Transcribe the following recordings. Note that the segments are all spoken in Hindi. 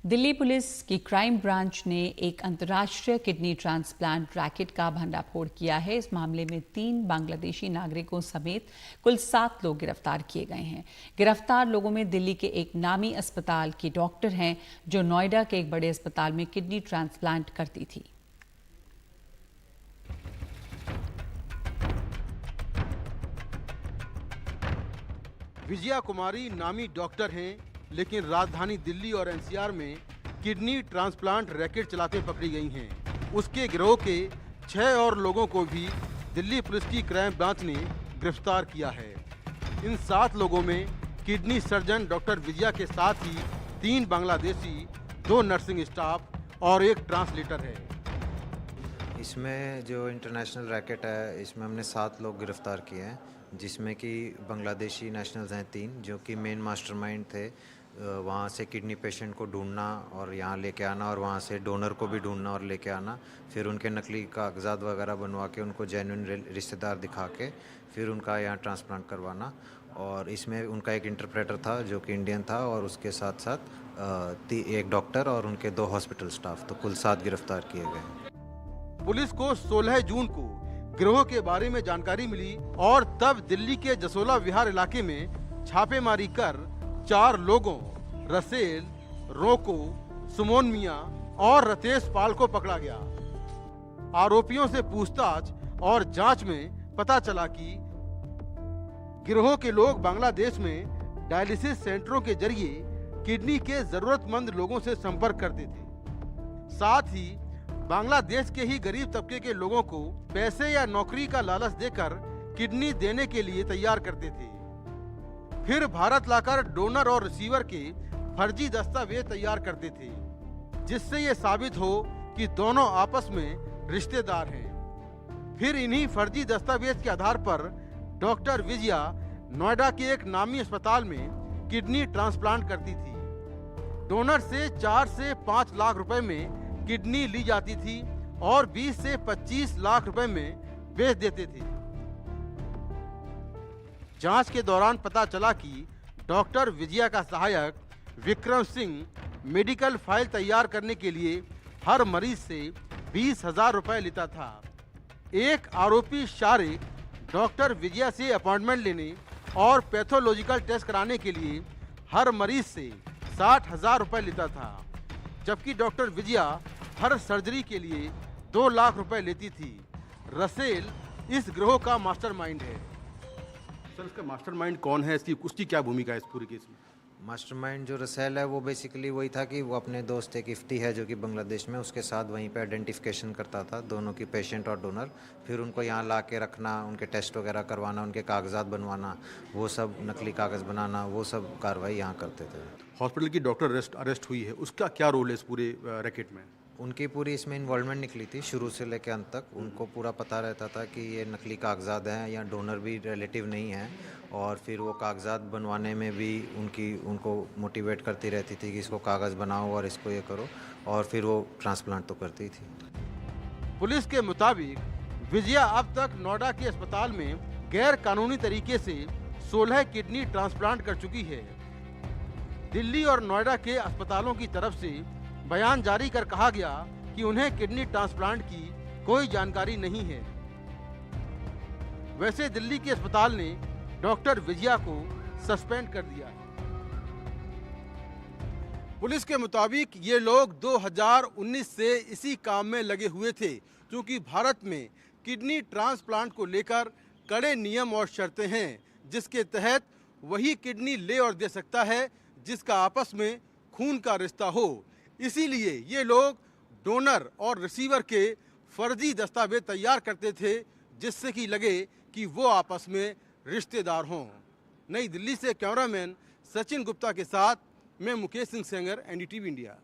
दिल्ली पुलिस की क्राइम ब्रांच ने एक अंतर्राष्ट्रीय किडनी ट्रांसप्लांट रैकेट का भंडाफोड़ किया है। इस मामले में 3 बांग्लादेशी नागरिकों समेत कुल 7 लोग गिरफ्तार किए गए हैं। गिरफ्तार लोगों में दिल्ली के एक नामी अस्पताल की डॉक्टर हैं जो नोएडा के एक बड़े अस्पताल में किडनी ट्रांसप्लांट करती थी। विजया कुमारी नामी डॉक्टर हैं, लेकिन राजधानी दिल्ली और एनसीआर में किडनी ट्रांसप्लांट रैकेट चलाते पकड़ी गई हैं। उसके गिरोह के 6 और लोगों को भी दिल्ली पुलिस की क्राइम ब्रांच ने गिरफ्तार किया है। इन 7 लोगों में किडनी सर्जन डॉक्टर विजया के साथ ही 3 बांग्लादेशी, 2 नर्सिंग स्टाफ और 1 ट्रांसलेटर है। इसमें जो इंटरनेशनल रैकेट है, इसमें हमने 7 लोग गिरफ्तार किए हैं, जिसमें कि बांग्लादेशी नेशनल्स हैं 3 जो कि मेन मास्टरमाइंड थे। वहाँ से किडनी पेशेंट को ढूंढना और यहाँ लेके आना, और वहाँ से डोनर को भी ढूंढना और लेके आना, फिर उनके नकली कागजात वगैरह बनवा के उनको जेन्युइन रिश्तेदार दिखा के फिर उनका यहाँ ट्रांसप्लांट करवाना। और इसमें उनका एक इंटरप्रेटर था जो कि इंडियन था, और उसके साथ साथ एक डॉक्टर और उनके 2 हॉस्पिटल स्टाफ, तो कुल 7 गिरफ्तार किए गए। पुलिस को 16 जून को गिरोह के बारे में जानकारी मिली और तब दिल्ली के जसोला विहार इलाके में छापेमारी कर 4 लोगों रसेल, रोको, सुमोन मियां और रतेश पाल को पकड़ा गया। आरोपियों से पूछताछ और जांच में पता चला कि गिरोह के लोग बांग्लादेश में डायलिसिस सेंटरों के जरिए किडनी के जरूरतमंद लोगों से संपर्क करते थे। साथ ही बांग्लादेश के ही गरीब तबके के लोगों को पैसे या नौकरी का लालच देकर किडनी देने के लिए तैयार करते थे। फिर भारत लाकर डोनर और रिसीवर के फर्जी दस्तावेज तैयार करते थे, जिससे ये साबित हो कि दोनों आपस में रिश्तेदार हैं। फिर इन्हीं फर्जी दस्तावेज के आधार पर डॉक्टर विजया नोएडा के एक नामी अस्पताल में किडनी ट्रांसप्लांट करती थी। डोनर से 4 से 5 लाख रुपए में किडनी ली जाती थी और 20 से 25 लाख रुपए में बेच देते थे। जांच के दौरान पता चला कि डॉक्टर विजया का सहायक विक्रम सिंह मेडिकल फाइल तैयार करने के लिए हर मरीज से 20,000 रुपए लेता था। एक आरोपी शारिक डॉक्टर विजया से अपॉइंटमेंट लेने और पैथोलॉजिकल टेस्ट कराने के लिए हर मरीज से 60,000 रुपए लेता था, जबकि डॉक्टर विजया हर सर्जरी के लिए 2 लाख रुपए लेती थी। रसेल इस गिरोह का मास्टरमाइंड है। सर, इसका मास्टरमाइंड कौन है? उसकी क्या भूमिका है इस पूरे केस में? मास्टरमाइंड जो रसेल है वो बेसिकली वही था कि वो अपने दोस्त एक इफ्ती है जो कि बांग्लादेश में, उसके साथ वहीं पे आइडेंटिफिकेशन करता था दोनों की, पेशेंट और डोनर। फिर उनको यहाँ ला के रखना, उनके टेस्ट वगैरह करवाना, उनके कागजात बनवाना, वो सब नकली कागज़ बनाना, वो सब कार्रवाई यहाँ करते थे। हॉस्पिटल की डॉक्टर अरेस्ट हुई है, उसका क्या रोल है इस पूरे रैकेट में? उनकी पूरी इसमें इन्वॉल्वमेंट निकली थी शुरू से लेकर अंत तक। उनको पूरा पता रहता था कि ये नकली कागजात हैं या डोनर भी रिलेटिव नहीं है, और फिर वो कागजात बनवाने में भी उनको मोटिवेट करती रहती थी कि इसको कागज़ बनाओ और इसको ये करो, और फिर वो ट्रांसप्लांट तो करती थी। पुलिस के मुताबिक विजया अब तक नोएडा के अस्पताल में गैर कानूनी तरीके से 16 किडनी ट्रांसप्लांट कर चुकी है। दिल्ली और नोएडा के अस्पतालों की तरफ से बयान जारी कर कहा गया कि उन्हें किडनी ट्रांसप्लांट की कोई जानकारी नहीं है। वैसे दिल्ली के अस्पताल ने डॉक्टर विजया को सस्पेंड कर दिया है। पुलिस के मुताबिक ये लोग 2019 से इसी काम में लगे हुए थे, क्योंकि भारत में किडनी ट्रांसप्लांट को लेकर कड़े नियम और शर्तें हैं, जिसके तहत वही किडनी ले और दे सकता है जिसका आपस में खून का रिश्ता हो। इसीलिए ये लोग डोनर और रिसीवर के फर्जी दस्तावेज तैयार करते थे, जिससे कि लगे कि वो आपस में रिश्तेदार हों। नई दिल्ली से कैमरामैन सचिन गुप्ता के साथ मैं मुकेश सिंह सेंगर, एनडीटीवी इंडिया।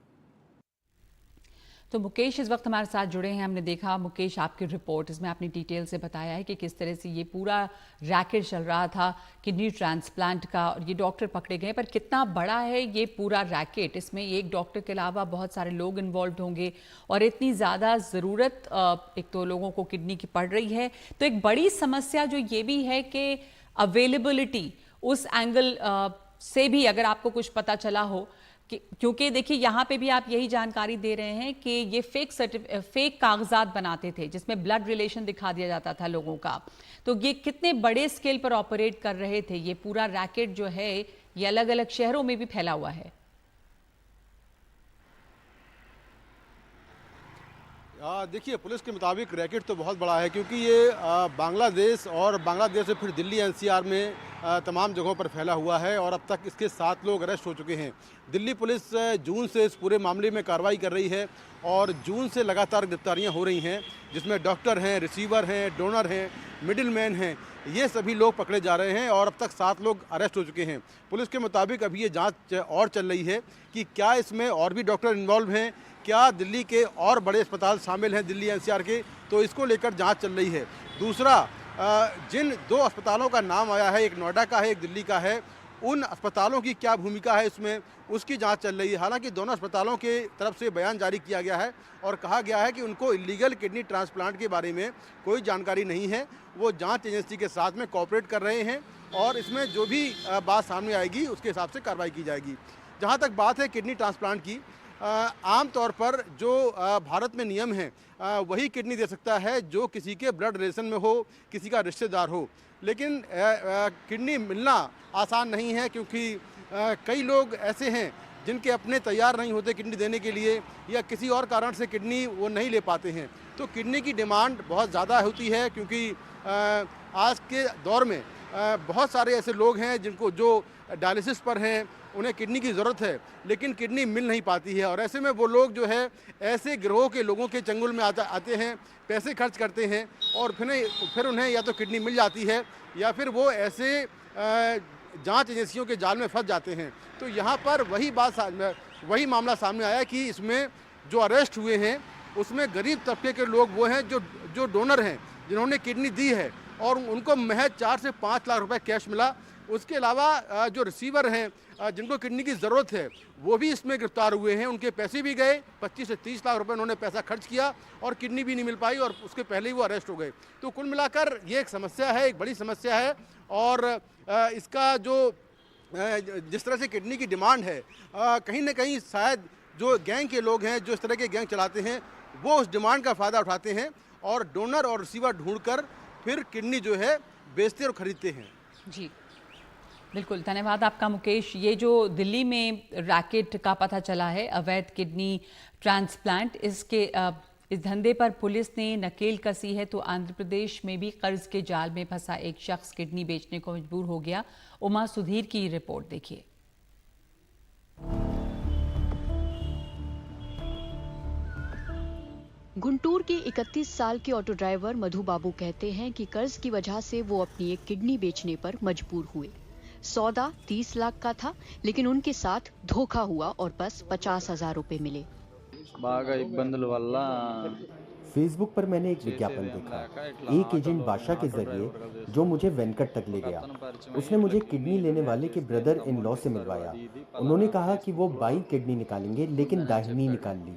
तो मुकेश इस वक्त हमारे साथ जुड़े हैं। हमने देखा मुकेश आपकी रिपोर्ट, इसमें आपने डिटेल से बताया है कि किस तरह से ये पूरा रैकेट चल रहा था किडनी ट्रांसप्लांट का, और ये डॉक्टर पकड़े गए। पर कितना बड़ा है ये पूरा रैकेट? इसमें एक डॉक्टर के अलावा बहुत सारे लोग इन्वॉल्व होंगे, और इतनी ज़्यादा ज़रूरत एक तो लोगों को किडनी की पड़ रही है, तो एक बड़ी समस्या जो ये भी है कि अवेलेबिलिटी, उस एंगल से भी अगर आपको कुछ पता चला हो क्योंकि देखिए यहाँ पे भी आप यही जानकारी दे रहे हैं कि ये फेक कागजात बनाते थे जिसमें ब्लड रिलेशन दिखा दिया जाता था लोगों का। तो ये कितने बड़े स्केल पर ऑपरेट कर रहे थे? ये पूरा रैकेट जो है ये अलग अलग शहरों में भी फैला हुआ है। देखिए, पुलिस के मुताबिक रैकेट तो बहुत बड़ा है, क्योंकि ये बांग्लादेश और बांग्लादेश से फिर दिल्ली एनसीआर में तमाम जगहों पर फैला हुआ है और अब तक इसके 7 लोग अरेस्ट हो चुके हैं। दिल्ली पुलिस जून से इस पूरे मामले में कार्रवाई कर रही है और जून से लगातार गिरफ्तारियां हो रही हैं, जिसमें डॉक्टर हैं, रिसीवर हैं, डोनर हैं, मिडिलमैन हैं, ये सभी लोग पकड़े जा रहे हैं और अब तक 7 लोग अरेस्ट हो चुके हैं। पुलिस के मुताबिक अभी ये जांच और चल रही है कि क्या इसमें और भी डॉक्टर इन्वॉल्व हैं, क्या दिल्ली के और बड़े अस्पताल शामिल हैं दिल्ली एनसीआर के, तो इसको लेकर जांच चल रही है। दूसरा, जिन 2 अस्पतालों का नाम आया है, एक नोएडा का है, एक दिल्ली का है, उन अस्पतालों की क्या भूमिका है इसमें, उसकी जांच चल रही है। हालांकि दोनों अस्पतालों के तरफ से बयान जारी किया गया है और कहा गया है कि उनको इलीगल किडनी ट्रांसप्लांट के बारे में कोई जानकारी नहीं है। वो जांच एजेंसी के साथ में कोऑपरेट कर रहे हैं और इसमें जो भी बात सामने आएगी उसके हिसाब से कार्रवाई की जाएगी। जहाँ तक बात है किडनी ट्रांसप्लांट की, आम तौर पर जो भारत में नियम है वही किडनी दे सकता है जो किसी के ब्लड रिलेशन में हो, किसी का रिश्तेदार हो। लेकिन किडनी मिलना आसान नहीं है, क्योंकि कई लोग ऐसे हैं जिनके अपने तैयार नहीं होते किडनी देने के लिए या किसी और कारण से किडनी वो नहीं ले पाते हैं। तो किडनी की डिमांड बहुत ज़्यादा होती है, क्योंकि आज के दौर में बहुत सारे ऐसे लोग हैं जो डायलिसिस पर हैं, उन्हें किडनी की ज़रूरत है लेकिन किडनी मिल नहीं पाती है। और ऐसे में वो लोग जो है ऐसे गिरोह के लोगों के चंगुल में आते हैं, पैसे खर्च करते हैं और फिर उन्हें या तो किडनी मिल जाती है या फिर वो ऐसे जांच एजेंसियों के जाल में फंस जाते हैं। तो यहाँ पर वही मामला सामने आया कि इसमें जो अरेस्ट हुए हैं उसमें गरीब तबके के लोग वो हैं जो डोनर हैं, जिन्होंने किडनी दी है और उनको महज 4 से 5 लाख रुपए कैश मिला। उसके अलावा जो रिसीवर हैं जिनको किडनी की ज़रूरत है वो भी इसमें गिरफ्तार हुए हैं, उनके पैसे भी गए, 25 से 30 लाख रुपए उन्होंने पैसा खर्च किया और किडनी भी नहीं मिल पाई और उसके पहले ही वो अरेस्ट हो गए। तो कुल मिलाकर ये एक समस्या है, एक बड़ी समस्या है और इसका जो जिस तरह से किडनी की डिमांड है, कहीं ना कहीं शायद जो गैंग के लोग हैं जो इस तरह के गैंग चलाते हैं वो उस डिमांड का फ़ायदा उठाते हैं और डोनर और रिसीवर ढूंढकर फिर किडनी जो है बेचते और ख़रीदते हैं। जी बिल्कुल, धन्यवाद आपका मुकेश। ये जो दिल्ली में रैकेट का पता चला है, अवैध किडनी ट्रांसप्लांट, इस धंधे पर पुलिस ने नकेल कसी है तो आंध्र प्रदेश में भी कर्ज के जाल में फंसा एक शख्स किडनी बेचने को मजबूर हो गया। उमा सुधीर की रिपोर्ट देखिए। गुंटूर के 31 साल के ऑटो ड्राइवर मधु बाबू कहते हैं कि कर्ज की वजह से वो अपनी एक किडनी बेचने पर मजबूर हुए। सौदा 30 लाख का था, लेकिन उनके साथ धोखा हुआ और बस 50,000 रुपए मिले। బాగా ఇబ్బందుల వల్ల फेसबुक पर मैंने एक विज्ञापन देखा, एक एजेंट बादशाह के जरिए, जो मुझे वेंकट तक ले गया। उसने मुझे किडनी लेने वाले के ब्रदर इन लॉ से मिलवाया। उन्होंने कहा कि वो 22 किडनी निकालेंगे, लेकिन दाहिनी निकाल ली।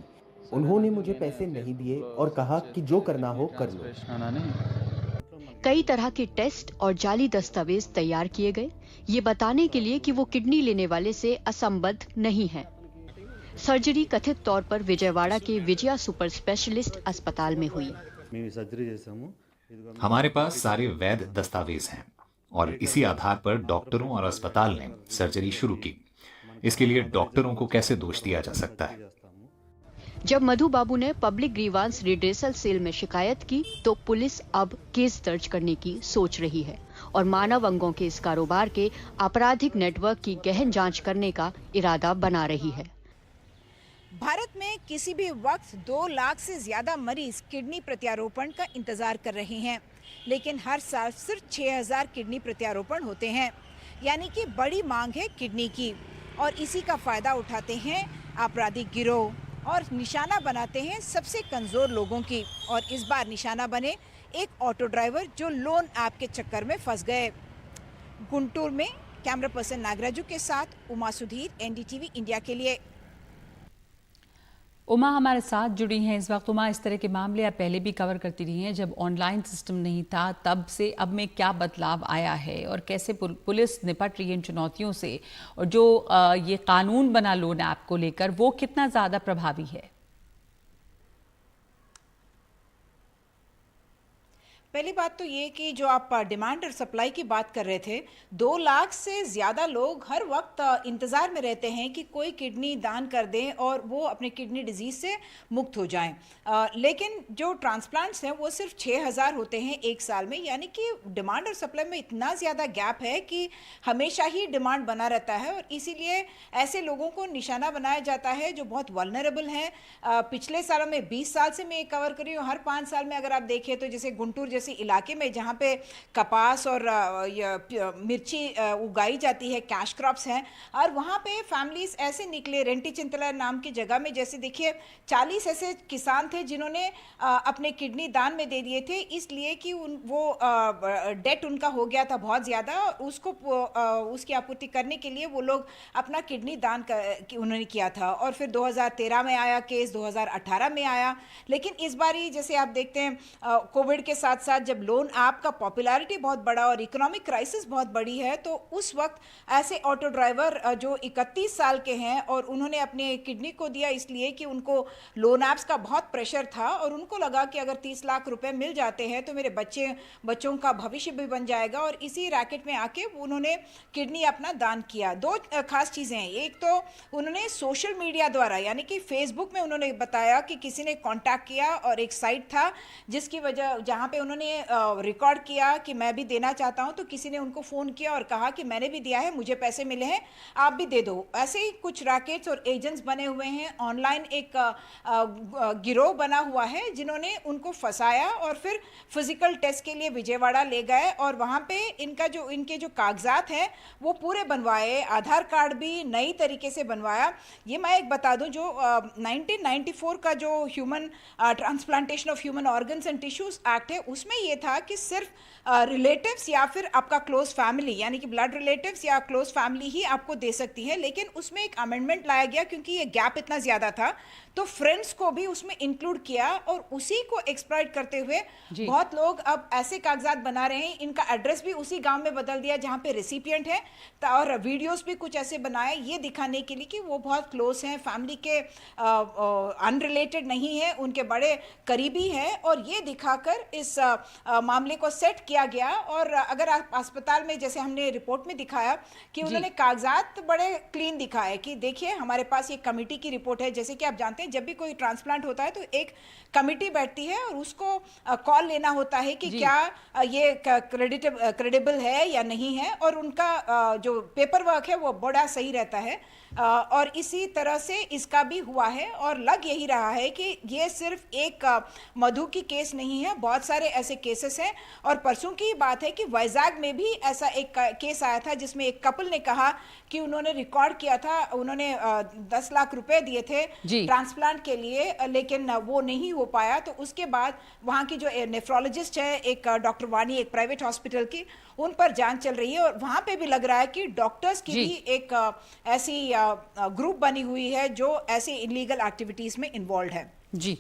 उन्होंने मुझे पैसे नहीं दिए और कहा कि जो करना हो कर लो। कई तरह के टेस्ट और जाली दस्तावेज तैयार किए गए, ये बताने के लिए कि वो किडनी लेने वाले से असंबद्ध नहीं है। सर्जरी कथित तौर पर विजयवाड़ा के विजया सुपर स्पेशलिस्ट अस्पताल में हुई। हमारे पास सारे वैध दस्तावेज हैं और इसी आधार पर डॉक्टरों और अस्पताल ने सर्जरी शुरू की। इसके लिए डॉक्टरों को कैसे दोष दिया जा सकता है? जब मधु बाबू ने पब्लिक ग्रीवांस रिड्रेसल सेल में शिकायत की तो पुलिस अब केस दर्ज करने की सोच रही है और मानव अंगों के इस कारोबार के आपराधिक नेटवर्क की गहन जांच करने का इरादा बना रही है। भारत में किसी भी वक्त 2 लाख से ज्यादा मरीज किडनी प्रत्यारोपण का इंतजार कर रहे हैं, लेकिन हर साल सिर्फ 6,000 किडनी प्रत्यारोपण होते हैं। यानी कि बड़ी मांग है किडनी की और इसी का फायदा उठाते हैं आपराधिक गिरोह और निशाना बनाते हैं सबसे कमजोर लोगों की। और इस बार निशाना बने एक ऑटो ड्राइवर जो लोन ऐप के चक्कर में फंस गए। गुंटूर में कैमरा पर्सन नागराजू के साथ उमा सुधीर, NDTV इंडिया के लिए। उमा हमारे साथ जुड़ी हैं इस वक्त। उमा, इस तरह के मामले आप पहले भी कवर करती रही हैं, जब ऑनलाइन सिस्टम नहीं था तब से अब में क्या बदलाव आया है और कैसे पुलिस निपट रही है इन चुनौतियों से, और जो ये कानून बना लोन ऐप को लेकर वो कितना ज़्यादा प्रभावी है? पहली बात तो ये कि जो आप डिमांड और सप्लाई की बात कर रहे थे, 2 लाख से ज़्यादा लोग हर वक्त इंतज़ार में रहते हैं कि कोई किडनी दान कर दें और वो अपने किडनी डिजीज़ से मुक्त हो जाएं। लेकिन जो ट्रांसप्लांट्स हैं वो सिर्फ 6000 होते हैं एक साल में, यानी कि डिमांड और सप्लाई में इतना ज़्यादा गैप है कि हमेशा ही डिमांड बना रहता है और इसीलिए ऐसे लोगों को निशाना बनाया जाता है जो बहुत वल्नरेबल हैं। पिछले सालों में 20 साल से मैं ये कवर कर रही हूँ, हर 5 साल में अगर आप देखें तो जैसे गुंटूर जैसे इलाके में जहाँ पे कपास और मिर्ची उगाई जाती है, कैश क्रॉप्स हैं, और वहाँ पे फैमिलीज ऐसे निकले, रेंटी चिंतला नाम की जगह में, जैसे देखिए 40 ऐसे किसान थे जिन्होंने अपने किडनी दान में दे दिए थे, इसलिए कि वो डेट उनका हो गया था बहुत ज़्यादा, उसको उसकी आपूर्ति करने के लिए वो लोग अपना किडनी दान उन्होंने किया था। और फिर 2013 में आया केस, 2018 में आया, लेकिन इस बार ही जैसे आप देखते हैं कोविड के साथ साथ जब लोन ऐप का पॉपुलैरिटी बहुत बढ़ा और इकोनॉमिक क्राइसिस बहुत बड़ी है, तो उस वक्त ऐसे ऑटो ड्राइवर जो 31 साल के हैं और उन्होंने अपने किडनी को दिया इसलिए कि उनको लोन ऐप्स का बहुत प्रेशर था और उनको लगा कि अगर 30 लाख रुपए मिल जाते हैं तो मेरे बच्चों का भविष्य भी बन जाएगा, और इसी रैकेट में आके उन्होंने किडनी अपना दान किया। 2 खास चीज़ें हैं, एक तो उन्होंने सोशल मीडिया द्वारा यानी कि फेसबुक में उन्होंने बताया कि किसी ने कॉन्टैक्ट किया और एक साइट था जिसकी वजह जहाँ पे उन्होंने रिकॉर्ड किया कि मैं भी देना चाहता हूं, तो किसी ने उनको फ़ोन किया और कहा कि मैंने भी दिया है, मुझे पैसे मिले हैं, आप भी दे दो। ऐसे ही कुछ रैकेट्स और एजेंट्स बने हुए हैं, ऑनलाइन एक गिरोह बना हुआ है जिन्होंने उनको फंसाया और फिर फिजिकल टेस्ट के लिए विजयवाड़ा ले गए और वहाँ पे इनके जो कागजात हैं वो पूरे बनवाए, आधार कार्ड भी नई तरीके से बनवाया। ये मैं एक बता दूं, जो 1994 का जो human transplantation of human organs and tissues act है, उसमें ये था कि सिर्फ रिलेटिव्स या फिर आपका क्लोज फैमिली यानी कि ब्लड रिलेटिव्स या क्लोज फैमिली ही आपको दे सकती है, लेकिन उसमें एक अमेंडमेंट लाया गया क्योंकि ये गैप इतना ज़्यादा था, तो फ्रेंड्स को भी उसमें इंक्लूड किया और उसी को एक्सप्लॉइट करते हुए बहुत लोग अब ऐसे कागजात बना रहे हैं, इनका एड्रेस भी उसी गांव में बदल दिया जहां पे रेसिपिएंट है, और वीडियोस भी कुछ ऐसे बनाए ये दिखाने के लिए कि वो बहुत क्लोज हैं, फैमिली के अनरिलेटेड नहीं है, उनके बड़े करीबी हैं, और ये दिखाकर इस मामले को सेट किया गया। और अगर आप अस्पताल में, जैसे हमने रिपोर्ट में दिखाया कि उन्होंने कागजात बड़े क्लीन दिखाए कि देखिए हमारे पास ये कमेटी की रिपोर्ट है, जैसे कि आप जानते हैं जब भी कोई ट्रांसप्लांट होता है तो एक कमेटी बैठती है और उसको कॉल लेना होता है कि क्या ये क्रेडिबल है या नहीं है, और उनका जो पेपर वर्क है वो बड़ा सही रहता है, और इसी तरह से इसका भी हुआ है। और लग यही रहा है कि ये सिर्फ एक मधु की केस नहीं है, बहुत सारे ऐसे केसेस हैं। और परसों की बात है कि वाइजाग में भी ऐसा एक केस आया था जिसमें एक कपल ने कहा कि उन्होंने रिकॉर्ड किया था, उन्होंने 10 लाख रुपए दिए थे ट्रांसप्लांट के लिए, लेकिन वो नहीं हो पाया। तो उसके बाद वहाँ की जो नेफ्रोलॉजिस्ट है, एक डॉक्टर वानी, एक प्राइवेट हॉस्पिटल की, उन पर जांच चल रही है, और वहाँ पे भी लग रहा है कि डॉक्टर्स की भी एक ऐसी ग्रुप बनी हुई है जो ऐसे इलीगल एक्टिविटीज में इन्वॉल्व है। जी।